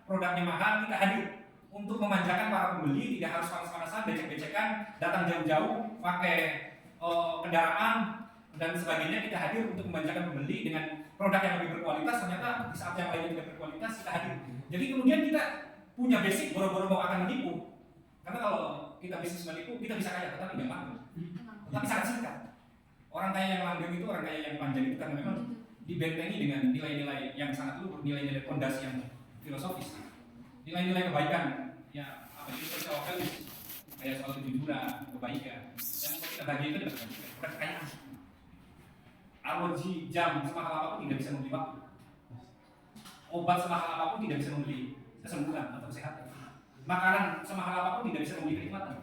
produknya mahal, kita hadir untuk memanjakan para pembeli, tidak harus panas-panasan, becek-becekan, datang jauh-jauh, pakai kendaraan dan sebagainya. Kita hadir untuk memanjakan pembeli dengan produk yang lebih berkualitas. Ternyata di saat yang lainnya tidak berkualitas, kita hadir. Jadi kemudian kita punya basic boro-boro mau akan menipu. Karena kalau kita bisnis menipu, kita bisa kaya, tetapi nggak langgeng. Tapi sangat singkat. Orang kaya yang langgeng itu, orang kaya yang panjang itu karena memang dibentengi dengan nilai-nilai yang sangat luhur, nilai-nilai fondasi yang filosofis, nilai-nilai kebaikan, ya apa itu social values, kayak soal kejujuran, kebaikan. Yang membuat kita bahagia itu adalah bukan kekayaan. Arloji jam semahal apapun tidak bisa membeli waktu. Obat semahal apapun tidak bisa membeli kesembuhan atau kesehatan. Makanan semahal apapun tidak bisa membeli kenikmatan.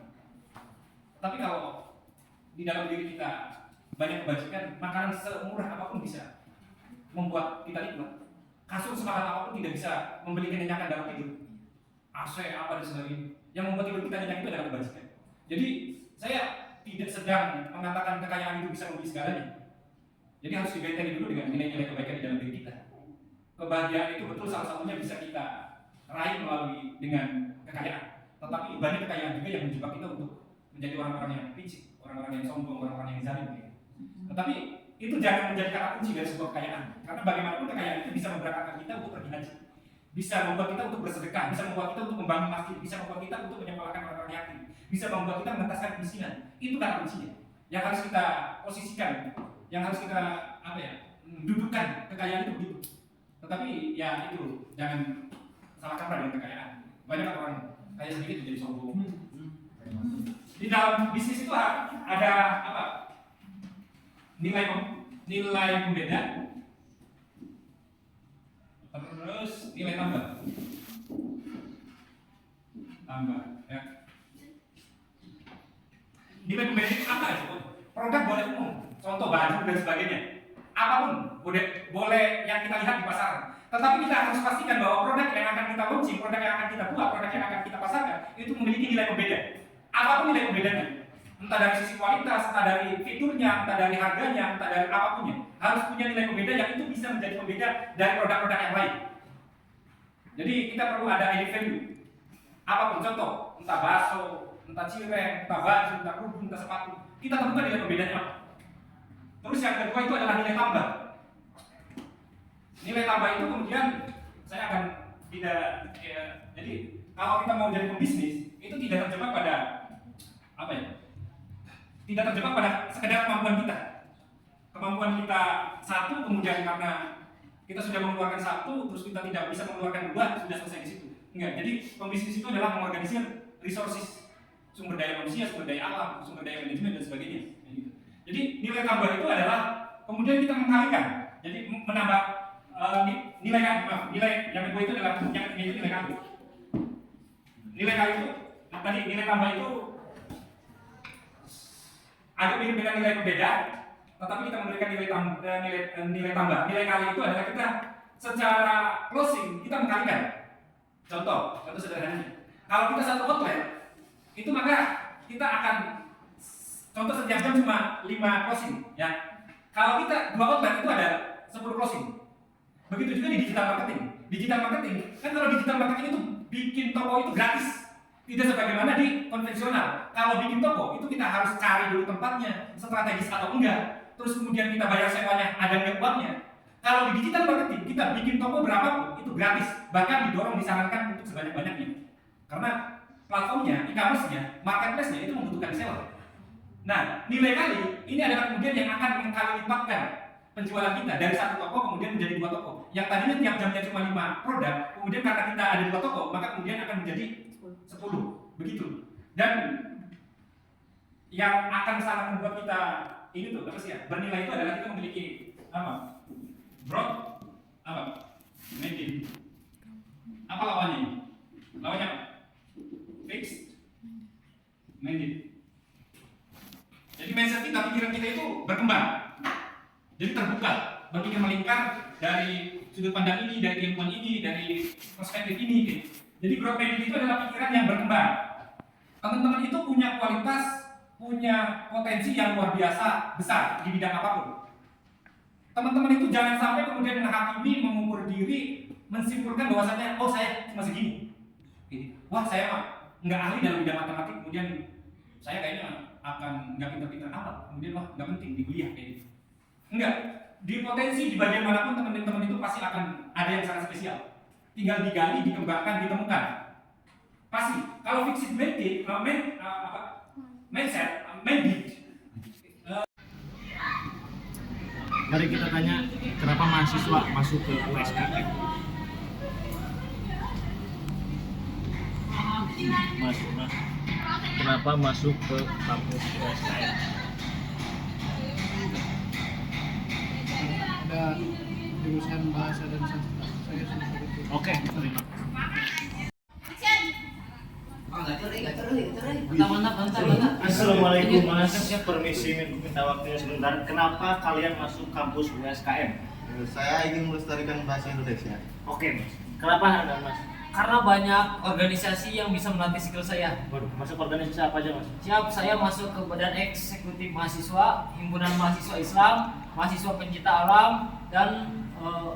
Tapi kalau di dalam diri kita banyak kebajikan, makanan semurah apapun bisa membuat kita nikmat. Kasur semahal apapun tidak bisa membeli kenyamanan dalam tidur. AC apa dan sebagainya. Yang membuat tidur kita nyenyak itu adalah kebajikan. Jadi saya tidak sedang mengatakan kekayaan itu bisa membeli segalanya. Jadi harus dibentengi dulu dengan nilai-nilai kebaikan di dalam diri kita. Kebahagiaan itu betul salah satunya bisa kita raih melalui dengan kekayaan. Tetapi banyak kekayaan juga yang menjebak kita untuk menjadi orang-orang yang licik, orang-orang yang sombong, orang-orang yang zalim. Tetapi itu jangan menjadi kata kunci dari sebuah kekayaan. Karena bagaimanapun kekayaan itu bisa memberangkatkan kita untuk pergi haji, bisa membuat kita untuk bersedekah, bisa membuat kita untuk membangun masjid, bisa membuat kita untuk menyekolahkan orang-orang yatim, bisa membuat kita mengentaskan kemiskinan. Itu kata kuncinya yang harus kita posisikan, yang harus kita dudukkan. Kekayaan itu begitu. Tetapi ya itu jangan salah kaprah dengan kekayaan. Banyak orang kaya sedikit menjadi sombong. Di dalam bisnis itu ada apa? Nilai pembeda, terus nilai tambah ya. Nilai pembeda itu apa ya? Produk boleh umum, contoh baju dan sebagainya, apapun boleh yang kita lihat di pasaran. Tetapi kita harus pastikan bahwa produk yang akan kita launching, produk yang akan kita buat, produk yang akan kita pasarkan itu memiliki nilai pembeda. Apapun nilai pembedanya, entah dari sisi kualitas, entah dari fiturnya, entah dari harganya, entah dari apapunnya, harus punya nilai pembeda yang itu bisa menjadi pembeda dari produk-produk yang lain. Jadi kita perlu ada added value. Apapun, contoh, entah bakso, entah cireng, entah baju, entah kerudung, entah sepatu, kita temukan nilai pembedanya apa. Terus yang kedua itu adalah nilai tambah. Nilai tambah itu kemudian saya akan tidak ya, jadi kalau kita mau jadi pembisnis itu tidak terjebak pada apa ya? Tidak terjebak pada sekedar kemampuan kita. Kemampuan kita satu, kemudian karena kita sudah mengeluarkan satu, terus kita tidak bisa mengeluarkan dua, sudah selesai di situ. Enggak. Jadi pembisnis itu adalah mengorganisir resources, sumber daya manusia, sumber daya alam, sumber daya manajemen dan sebagainya. Jadi nilai tambah itu adalah kemudian kita mengkalikan. Jadi menambah nilai yang kedua itu adalah yang ketiga itu nilai kali. Nilai kali itu tadi nilai tambah itu agak mirip dengan nilai pembeda, tetapi kita memberikan nilai tambah. Nilai kali itu adalah kita secara closing kita mengkalikan. Contoh sederhananya. Kalau kita satu outlet, itu maka kita akan contoh setiap jam cuma 5 closing, ya. Kalau kita 2 outlet itu ada 10 closing. Begitu juga di digital marketing. Digital marketing, kan kalau digital marketing itu bikin toko itu gratis. Tidak sebagaimana di konvensional. Kalau bikin toko itu kita harus cari dulu tempatnya, strategis atau enggak. Terus kemudian kita bayar sewanya, ada nggak uangnya. Kalau di digital marketing kita bikin toko berapapun itu gratis. Bahkan didorong disarankan untuk sebanyak-banyaknya. Karena platformnya, e-commerce-nya, marketplace-nya itu membutuhkan seller. Nah, nilai kali ini adalah kemudian yang akan mengkali lipatkan penjualan kita dari satu toko kemudian menjadi 2 toko. Yang tadinya tiap jamnya cuma 5 produk, kemudian karena kita ada 2 toko, maka kemudian akan menjadi 10. Begitu. Dan yang akan sangat membuat kita ini tuh apa sih ya? Bernilai itu adalah kita memiliki apa? Broad apa? Medium. Apa lawannya ini? Lawannya apa? Fixed. Medium. Jadi mindset kita, pikiran kita itu berkembang. Jadi terbuka, berpikir melingkar dari sudut pandang ini, dari ilmuwan ini, dari perspektif ini. Gitu. Jadi growth mindset itu adalah pikiran yang berkembang. Teman-teman itu punya kualitas, punya potensi yang luar biasa besar di bidang apapun. Teman-teman itu jangan sampai kemudian menghakimi, mengukur diri, mensimpulkan bahwasanya oh saya cuma segini. Wah saya mah nggak ahli dalam bidang matematik, kemudian saya kayaknya akan nggak pintar-pintar amat, kemudian wah nggak penting di kuliah kayak gitu. Enggak, di potensi di bagian manapun teman-teman itu pasti akan ada yang sangat spesial. Tinggal digali, dikembangkan, ditemukan. Pasti. Kalau fixed mindset, Mari kita tanya, kenapa mahasiswa masuk ke USKM? Mas, kenapa masuk ke kampus USKM? Ada jurusan bahasa dan sastra, saya sudah itu. Oke, terima. Mantap. Assalamualaikum Mas, permisi minta waktunya sebentar. Kenapa kalian masuk kampus USKM? Saya ingin melestarikan bahasa Indonesia. Oke Mas, kenapa Anda Mas? Karena banyak organisasi yang bisa melatih skill saya. Waduh, masuk organisasi apa aja Mas? Siap, saya masuk ke Badan Eksekutif Mahasiswa, Himpunan Mahasiswa Islam, Mahasiswa Pencinta Alam, dan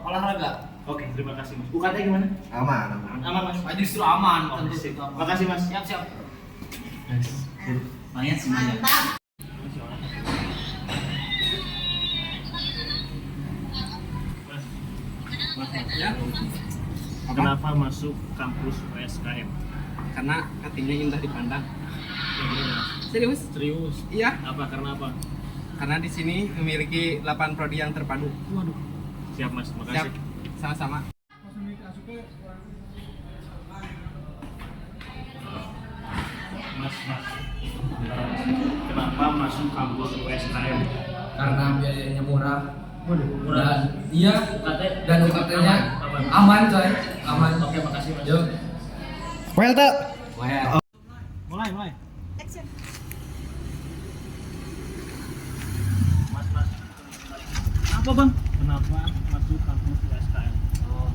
olahraga. Oke, terima kasih Mas. UKT gimana? Aman. Aman Mas? Justru aman, Oh, tentu sip. itu aman. Makasih Mas. Siap. Lumayan semuanya. Ya, Kenapa masuk kampus USKM? karena katanya indah dipandang. Ya, bener, Mas. Serius? Serius? Iya, Apa? Karena apa? karena di sini memiliki 8 prodi yang terpadu. Waduh. Siap Mas, Siap, makasih. sama-sama. Mas. Kenapa masuk kampus USKM? Karena biayanya murah. Murah. Dan iya, UKT dan UKT-nya aman coy, aman. Oke, makasih Mas. Yuk. Well, tuh. Mulai. Mas. Apa Bang? Kenapa masuk kampus USKM? Oh,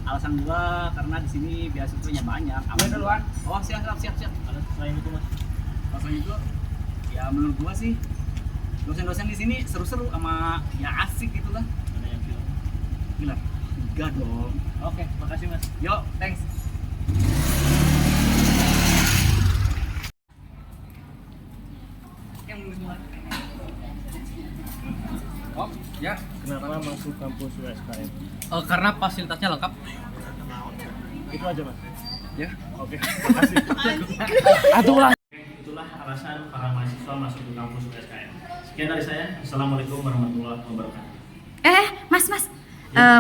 alasan gua karena di sini beasiswanya banyak. Gue duluan. Oh, siap. Ada selain itu Mas? Alasan itu ya menurut gua sih dosen-dosen di sini seru-seru sama ya asik gitu lah. Ada yang film? Gila. Enggak dong. Oke, makasih Mas. Yo, thanks. Yang mulai. Oh, ya. Kenapa masuk kampus USKM? Karena fasilitasnya lengkap. Itu aja Mas. Ya. Oke, makasih. Atulah. Itulah alasan para mahasiswa masuk ke kampus USKM. Sekian dari saya. Assalamualaikum warahmatullahi wabarakatuh. Mas.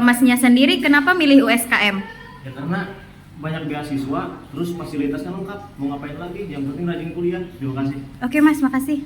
Masnya sendiri kenapa milih USKM? Ya karena banyak beasiswa, terus fasilitasnya lengkap. Mau ngapain lagi? Yang penting rajin kuliah. Terima kasih. Oke Mas, makasih.